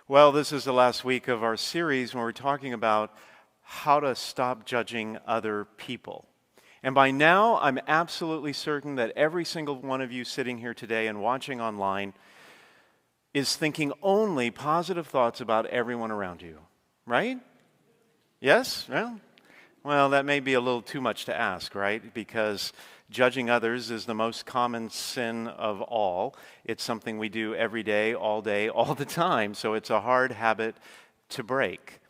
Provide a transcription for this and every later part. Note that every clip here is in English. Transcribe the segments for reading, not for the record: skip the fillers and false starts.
Well, this is the last week of our series when we're talking about how to stop judging other people. And by now, I'm absolutely certain that every single one of you sitting here today and watching online is thinking only positive thoughts about everyone around you, right? Yes? Well, that may be a little too much to ask, right? Because judging others is the most common sin of all. It's something we do every day, all the time. So it's a hard habit to break.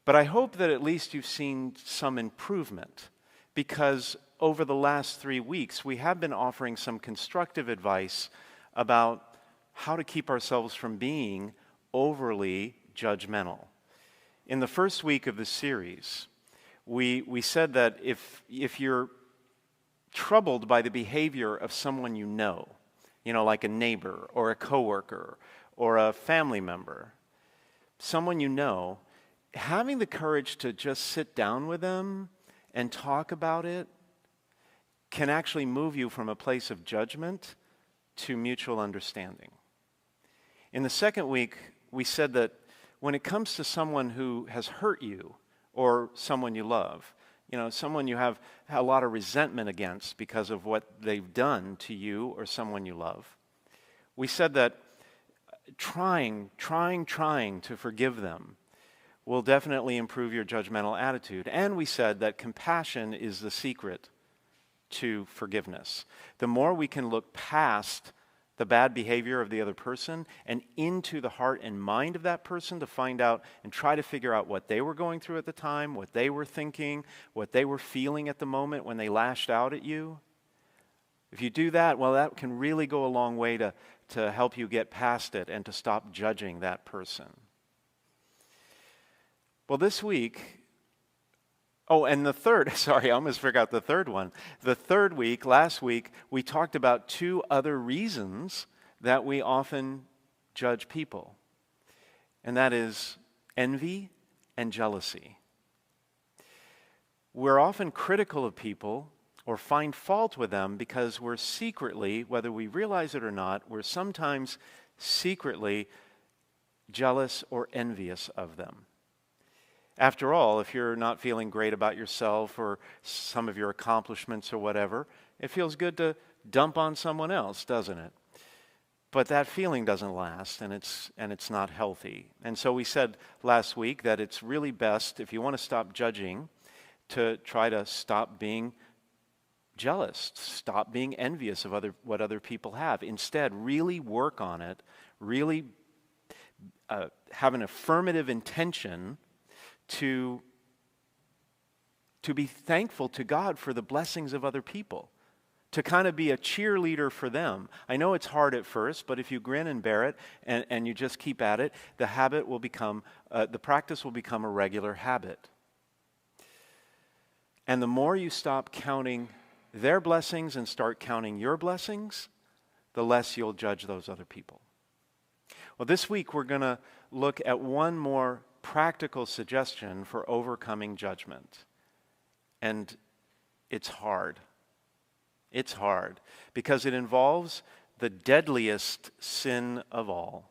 But I hope that at least you've seen some improvement, because over the last 3 weeks, we have been offering some constructive advice about how to keep ourselves from being overly judgmental. In the first week of the series, we said that if you're troubled by the behavior of someone you know, like a neighbor or a coworker or a family member, someone you know, having the courage to just sit down with them and talk about it can actually move you from a place of judgment to mutual understanding. In the second week, we said that when it comes to someone who has hurt you or someone you love, someone you have a lot of resentment against because of what they've done to you or someone you love, we said that trying to forgive them will definitely improve your judgmental attitude. And we said that compassion is the secret to forgiveness. The more we can look past the bad behavior of the other person and into the heart and mind of that person to find out and try to figure out what they were going through at the time, what they were thinking, what they were feeling at the moment when they lashed out at you. If you do that, well, that can really go a long way to help you get past it and to stop judging that person. Well, this week, and the third, sorry, I almost forgot the third one. The third week, last week, we talked about 2 other reasons that we often judge people. And that is envy and jealousy. We're often critical of people or find fault with them because we're secretly, whether we realize it or not, we're sometimes secretly jealous or envious of them. After all, if you're not feeling great about yourself or some of your accomplishments or whatever, it feels good to dump on someone else, doesn't it? But that feeling doesn't last, and it's not healthy. And so we said last week that it's really best, if you want to stop judging, to try to stop being jealous, stop being envious of what other people have. Instead, really work on it, really have an affirmative intention to be thankful to God for the blessings of other people, to kind of be a cheerleader for them. I know it's hard at first, but if you grin and bear it and you just keep at it, the practice will become a regular habit. And the more you stop counting their blessings and start counting your blessings, the less you'll judge those other people. Well, this week we're going to look at one more practical suggestion for overcoming judgment. And it's hard. It's hard because it involves the deadliest sin of all,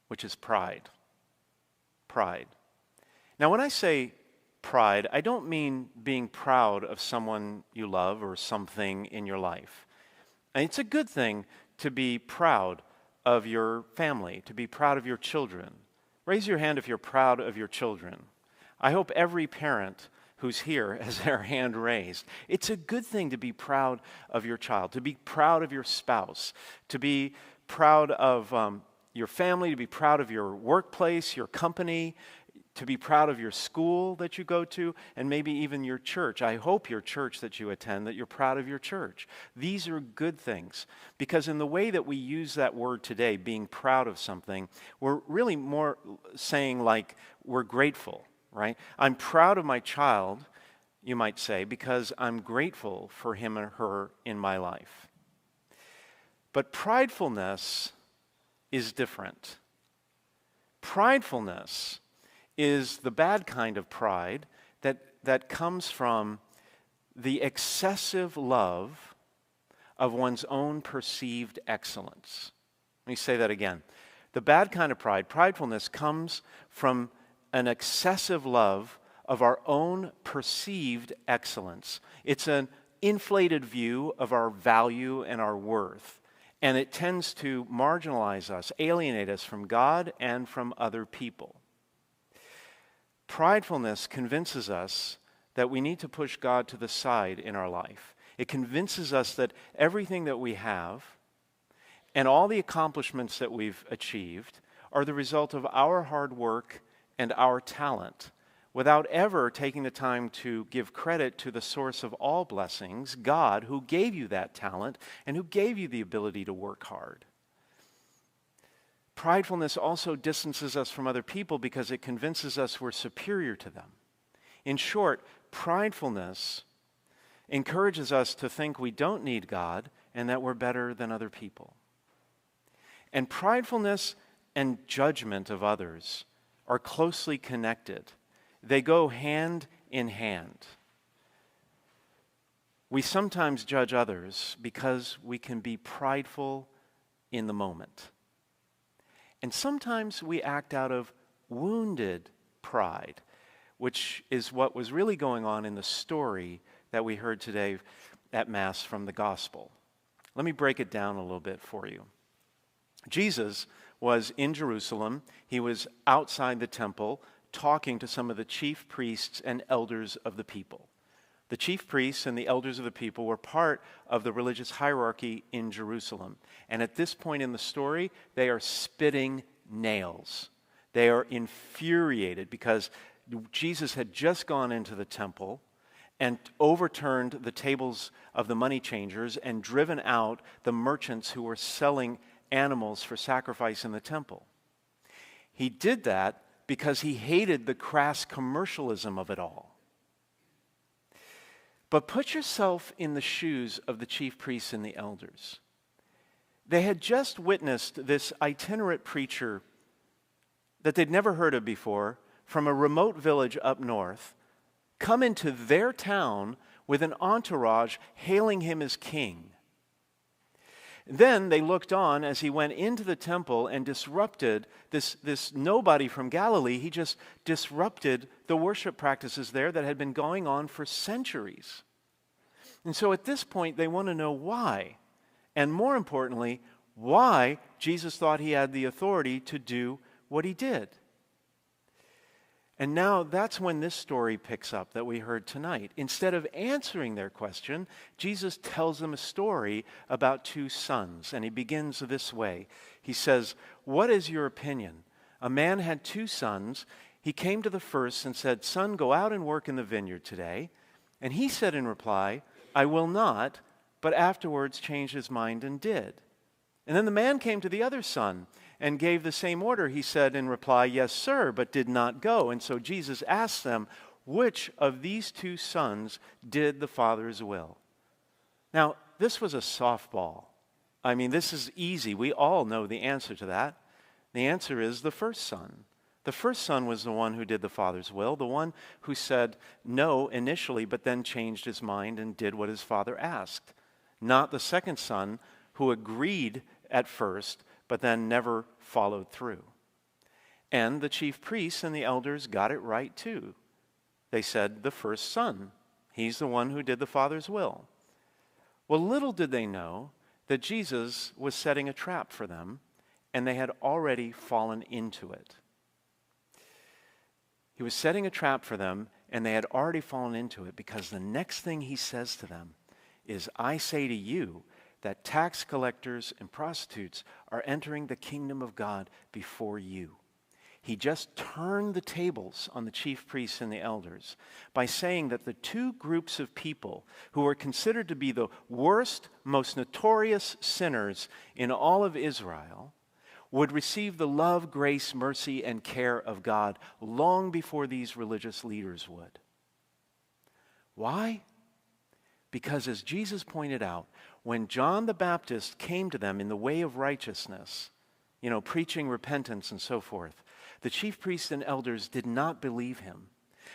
which is pride. Pride. Now, when I say pride, I don't mean being proud of someone you love or something in your life. And it's a good thing to be proud of your family, to be proud of your children. Raise your hand if you're proud of your children. I hope every parent who's here has their hand raised. It's a good thing to be proud of your child, to be proud of your spouse, to be proud of your family, to be proud of your workplace, your company, to be proud of your school that you go to, and maybe even your church. I hope your church that you attend, that you're proud of your church. These are good things, because in the way that we use that word today, being proud of something, we're really more saying like we're grateful, right? I'm proud of my child, you might say, because I'm grateful for him or her in my life. But pridefulness is different. Pridefulness is the bad kind of pride that comes from the excessive love of one's own perceived excellence. Let me say that again. The bad kind of pride, pridefulness, comes from an excessive love of our own perceived excellence. It's an inflated view of our value and our worth, and it tends to marginalize us, alienate us from God and from other people. Pridefulness convinces us that we need to push God to the side in our life. It convinces us that everything that we have and all the accomplishments that we've achieved are the result of our hard work and our talent, without ever taking the time to give credit to the source of all blessings, God, who gave you that talent and who gave you the ability to work hard. Pridefulness also distances us from other people because it convinces us we're superior to them. In short, pridefulness encourages us to think we don't need God and that we're better than other people. And pridefulness and judgment of others are closely connected. They go hand in hand. We sometimes judge others because we can be prideful in the moment. And sometimes we act out of wounded pride, which is what was really going on in the story that we heard today at Mass from the Gospel. Let me break it down a little bit for you. Jesus was in Jerusalem. He was outside the temple talking to some of the chief priests and elders of the people. The chief priests and the elders of the people were part of the religious hierarchy in Jerusalem. And at this point in the story, they are spitting nails. They are infuriated because Jesus had just gone into the temple and overturned the tables of the money changers and driven out the merchants who were selling animals for sacrifice in the temple. He did that because he hated the crass commercialism of it all. But put yourself in the shoes of the chief priests and the elders. They had just witnessed this itinerant preacher that they'd never heard of before from a remote village up north come into their town with an entourage hailing him as king. Then they looked on as he went into the temple and disrupted this nobody from Galilee. He just disrupted the worship practices there that had been going on for centuries. And so at this point, they want to know why. And more importantly, why Jesus thought he had the authority to do what he did. And now that's when this story picks up that we heard tonight. Instead of answering their question, Jesus tells them a story about two sons. And he begins this way. He says, "What is your opinion? A man had two sons. He came to the first and said, 'Son, go out and work in the vineyard today.' And he said in reply, 'I will not,' but afterwards changed his mind and did. And then the man came to the other son and gave the same order. He said in reply, 'Yes, sir,' but did not go. And so Jesus asked them, 'Which of these two sons did the Father's will?'" Now, this was a softball. I mean, this is easy. We all know the answer to that. The answer is the first son. The first son was the one who did the Father's will, the one who said no initially, but then changed his mind and did what his father asked. Not the second son who agreed at first, but then never followed through. And the chief priests and the elders got it right too. They said the first son, he's the one who did the Father's will. Well, little did they know that Jesus was setting a trap for them, and they had already fallen into it. He was setting a trap for them, and they had already fallen into it, because the next thing he says to them is, "I say to you that tax collectors and prostitutes are entering the kingdom of God before you." He just turned the tables on the chief priests and the elders by saying that the two groups of people who were considered to be the worst, most notorious sinners in all of Israel would receive the love, grace, mercy, and care of God long before these religious leaders would. Why? Because as Jesus pointed out, when John the Baptist came to them in the way of righteousness, preaching repentance and so forth, the chief priests and elders did not believe him,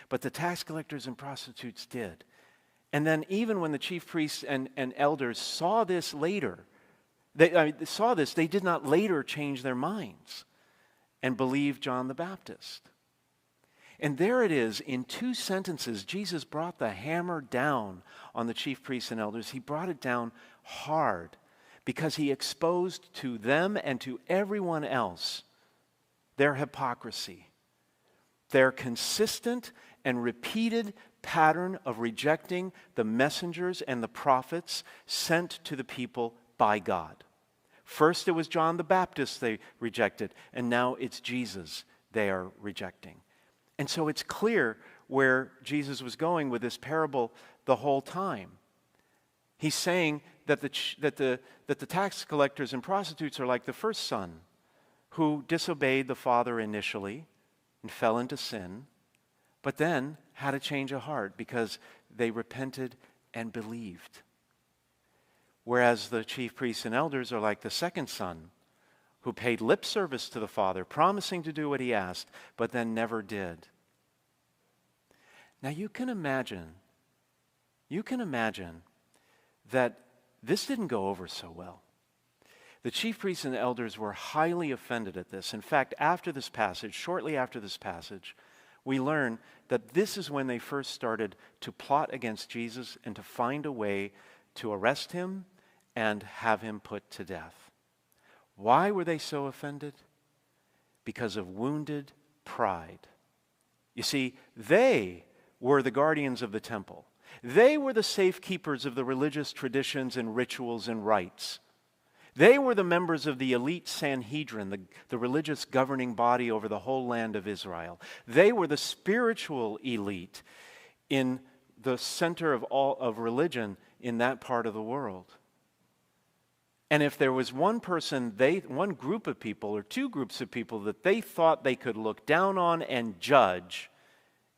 but the tax collectors and prostitutes did. And then even when the chief priests and elders saw this later, they did not later change their minds. and believe John the Baptist. And there it is, in 2 sentences, Jesus brought the hammer down on the chief priests and elders. He brought it down hard because he exposed to them and to everyone else their hypocrisy, their consistent and repeated pattern of rejecting the messengers and the prophets sent to the people by God. First it was John the Baptist they rejected, and now it's Jesus they are rejecting. And so it's clear where Jesus was going with this parable the whole time. He's saying that the tax collectors and prostitutes are like the first son who disobeyed the father initially and fell into sin, but then had a change of heart because they repented and believed. Whereas the chief priests and elders are like the second son who paid lip service to the father, promising to do what he asked, but then never did. Now you can imagine that this didn't go over so well. The chief priests and elders were highly offended at this. In fact, shortly after this passage, we learn that this is when they first started to plot against Jesus and to find a way to arrest him and have him put to death. Why were they so offended? Because of wounded pride. You see, they were the guardians of the temple. They were the safekeepers of the religious traditions and rituals and rites. They were the members of the elite Sanhedrin, the religious governing body over the whole land of Israel. They were the spiritual elite in the center of religion in that part of the world. And if there was one group of people or 2 groups of people that they thought they could look down on and judge,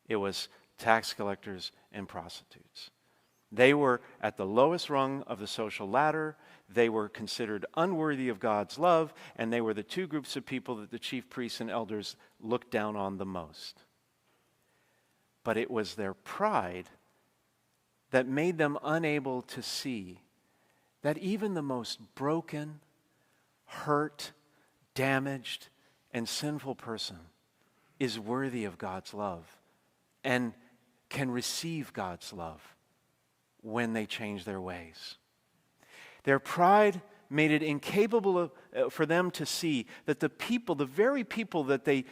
it was tax collectors and prostitutes. They were at the lowest rung of the social ladder. They were considered unworthy of God's love, and they were the 2 groups of people that the chief priests and elders looked down on the most. But it was their pride that made them unable to see that even the most broken, hurt, damaged, and sinful person is worthy of God's love and can receive God's love when they change their ways. Their pride made it incapable for them to see that the very people that they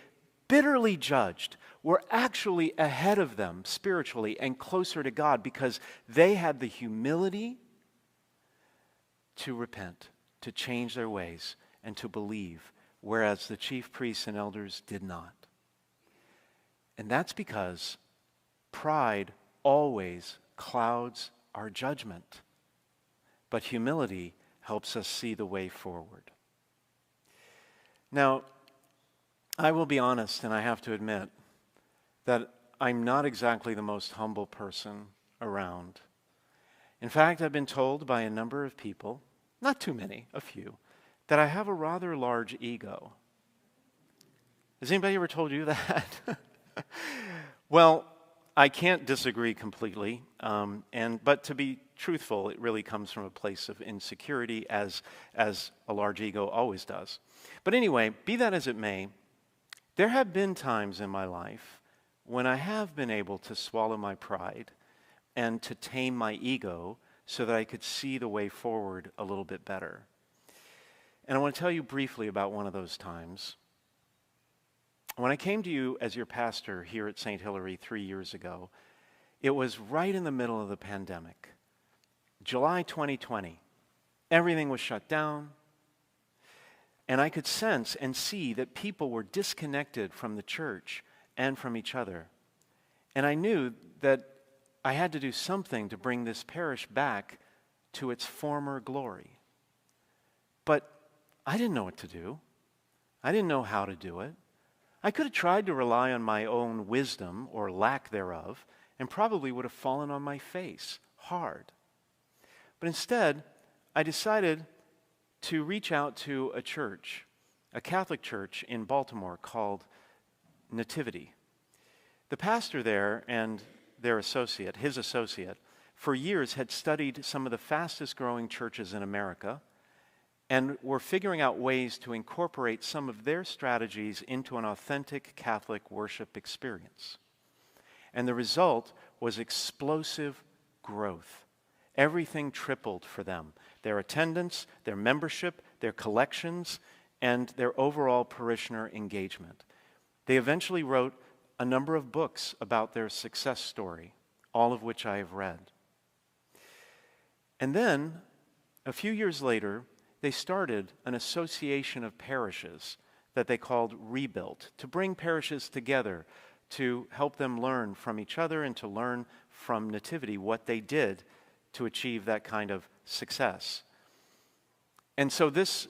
bitterly judged, were actually ahead of them spiritually and closer to God because they had the humility to repent, to change their ways, and to believe, whereas the chief priests and elders did not. And that's because pride always clouds our judgment, but humility helps us see the way forward. Now, I will be honest, and I have to admit that I'm not exactly the most humble person around. In fact, I've been told by a number of people, not too many, a few, that I have a rather large ego. Has anybody ever told you that? Well, I can't disagree completely, but to be truthful, it really comes from a place of insecurity, as a large ego always does. But anyway, be that as it may, there have been times in my life when I have been able to swallow my pride and to tame my ego so that I could see the way forward a little bit better. And I want to tell you briefly about one of those times. When I came to you as your pastor here at St. Hilary 3 years ago, it was right in the middle of the pandemic. July 2020. Everything was shut down. And I could sense and see that people were disconnected from the church and from each other. And I knew that I had to do something to bring this parish back to its former glory. But I didn't know what to do. I didn't know how to do it. I could have tried to rely on my own wisdom or lack thereof and probably would have fallen on my face hard. But instead, I decided to reach out to a church, a Catholic church in Baltimore called Nativity. The pastor there and his associate, for years had studied some of the fastest growing churches in America and were figuring out ways to incorporate some of their strategies into an authentic Catholic worship experience. And the result was explosive growth. Everything tripled for them. Their attendance, their membership, their collections, and their overall parishioner engagement. They eventually wrote a number of books about their success story, all of which I have read. And then, a few years later, they started an association of parishes that they called Rebuilt, to bring parishes together, to help them learn from each other and to learn from Nativity what they did to achieve that kind of success. And so this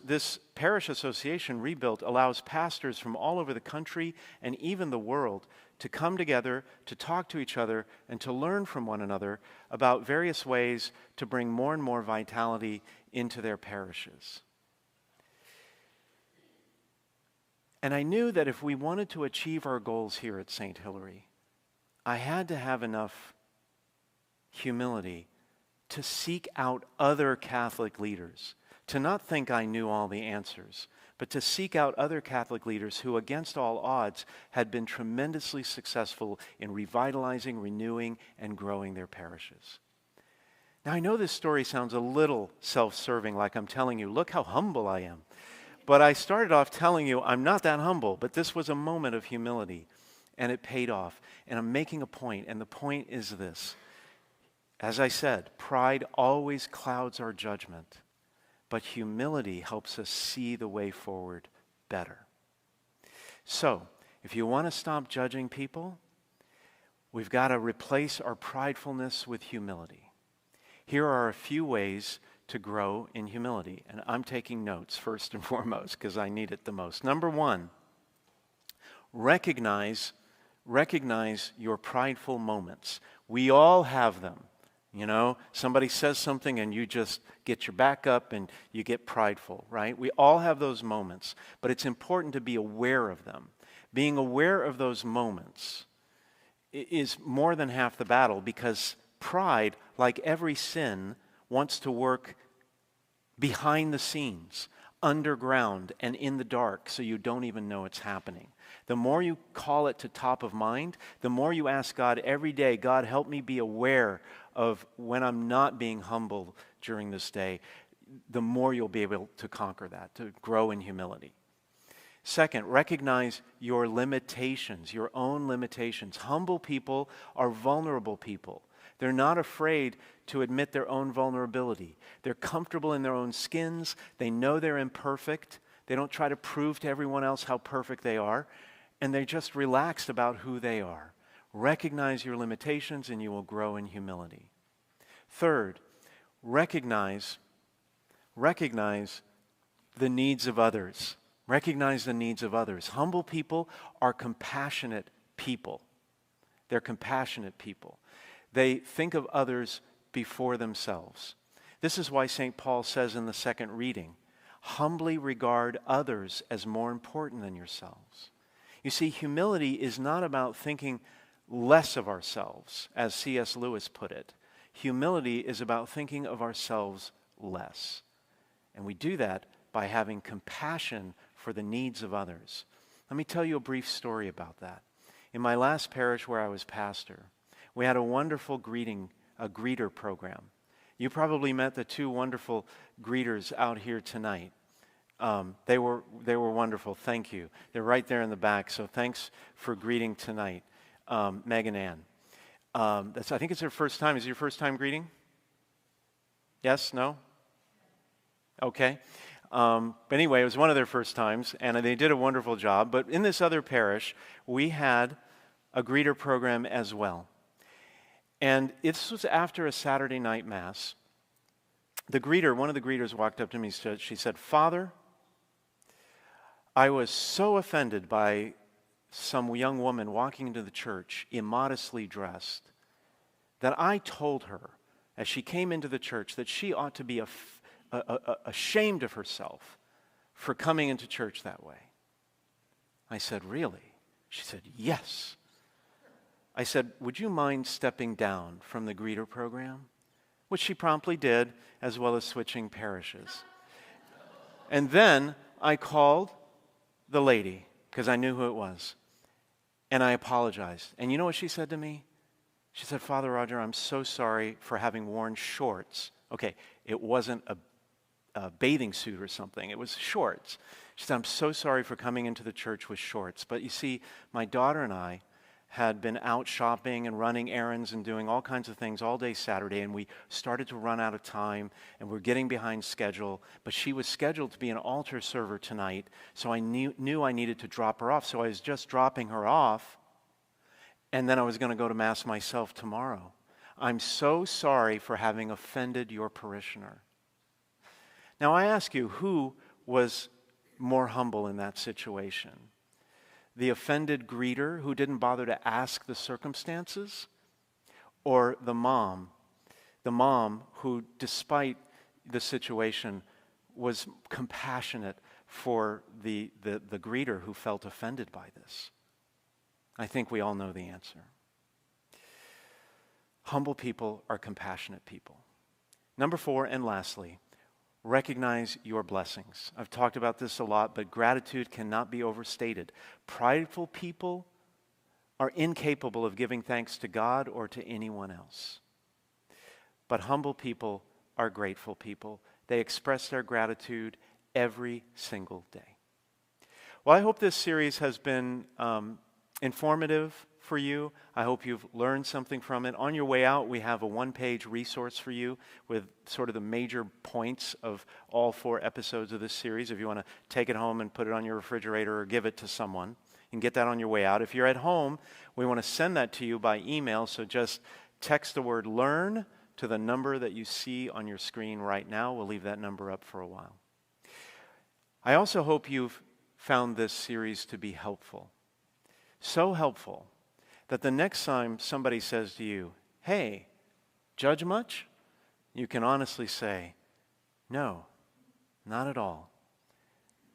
parish association, Rebuilt, allows pastors from all over the country and even the world to come together, to talk to each other, and to learn from one another about various ways to bring more and more vitality into their parishes. And I knew that if we wanted to achieve our goals here at St. Hilary, I had to have enough humility to seek out other Catholic leaders, to not think I knew all the answers, but to seek out other Catholic leaders who, against all odds, had been tremendously successful in revitalizing, renewing, and growing their parishes. Now, I know this story sounds a little self-serving, like I'm telling you, look how humble I am. But I started off telling you I'm not that humble, but this was a moment of humility, and it paid off. And I'm making a point, and the point is this. As I said, pride always clouds our judgment, but humility helps us see the way forward better. So, if you want to stop judging people, we've got to replace our pridefulness with humility. Here are a few ways to grow in humility, and I'm taking notes first and foremost because I need it the most. Number one, recognize your prideful moments. We all have them. You know, somebody says something and you just get your back up and you get prideful, right? We all have those moments, but it's important to be aware of them. Being aware of those moments is more than half the battle, because pride, like every sin, wants to work behind the scenes, underground and in the dark, so you don't even know it's happening. The more you call it to top of mind, the more you ask God every day, God, help me be aware of when I'm not being humble during this day, the more you'll be able to conquer that, to grow in humility. Second, recognize your limitations, your own limitations. Humble people are vulnerable people. They're not afraid to admit their own vulnerability. They're comfortable in their own skins. They know they're imperfect. They don't try to prove to everyone else how perfect they are. And they're just relaxed about who they are. Recognize your limitations and you will grow in humility. Third, recognize the needs of others. Recognize the needs of others. Humble people are compassionate people. They're compassionate people. They think of others before themselves. This is why St. Paul says in the second reading, humbly regard others as more important than yourselves. You see, humility is not about thinking less of ourselves, as C.S. Lewis put it. Humility is about thinking of ourselves less. And we do that by having compassion for the needs of others. Let me tell you a brief story about that. In my last parish where I was pastor, we had a wonderful greeter program. You probably met the two wonderful greeters out here tonight. They were wonderful. Thank you. They're right there in the back. So thanks for greeting tonight, Meg and Ann. I think it's their first time. Is it your first time greeting? Yes? No? Okay. But anyway, it was one of their first times, and they did a wonderful job. But in this other parish, we had a greeter program as well. And this was after a Saturday night Mass. One of the greeters walked up to me and she said, Father, I was so offended by some young woman walking into the church immodestly dressed that I told her as she came into the church that she ought to be ashamed of herself for coming into church that way. I said, really? She said, yes. I said, would you mind stepping down from the greeter program? Which she promptly did, as well as switching parishes. And then I called the lady, because I knew who it was, and I apologized. And you know what she said to me? She said, Father Roger, I'm so sorry for having worn shorts. Okay, it wasn't a bathing suit or something. It was shorts. She said, I'm so sorry for coming into the church with shorts. But you see, my daughter and I had been out shopping and running errands and doing all kinds of things all day Saturday, and we started to run out of time, and we're getting behind schedule. But she was scheduled to be an altar server tonight, so I knew I needed to drop her off. So I was just dropping her off, and then I was going to go to Mass myself tomorrow. I'm so sorry for having offended your parishioner. Now I ask you, who was more humble in that situation? The offended greeter who didn't bother to ask the circumstances? Or the mom who, despite the situation, was compassionate for the greeter who felt offended by this? I think we all know the answer. Humble people are compassionate people. Number 4, and lastly, recognize your blessings. I've talked about this a lot, but gratitude cannot be overstated. Prideful people are incapable of giving thanks to God or to anyone else. But humble people are grateful people. They express their gratitude every single day. Well, I hope this series has been informative for you. I hope you've learned something from it. On your way out, we have a one-page resource for you with sort of the major points of all 4 episodes of this series. If you want to take it home and put it on your refrigerator or give it to someone, you can get that on your way out. If you're at home, we want to send that to you by email, so just text the word LEARN to the number that you see on your screen right now. We'll leave that number up for a while. I also hope you've found this series to be helpful. So helpful that the next time somebody says to you, hey, judge much? You can honestly say, no, not at all,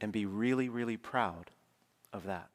and be really, really proud of that.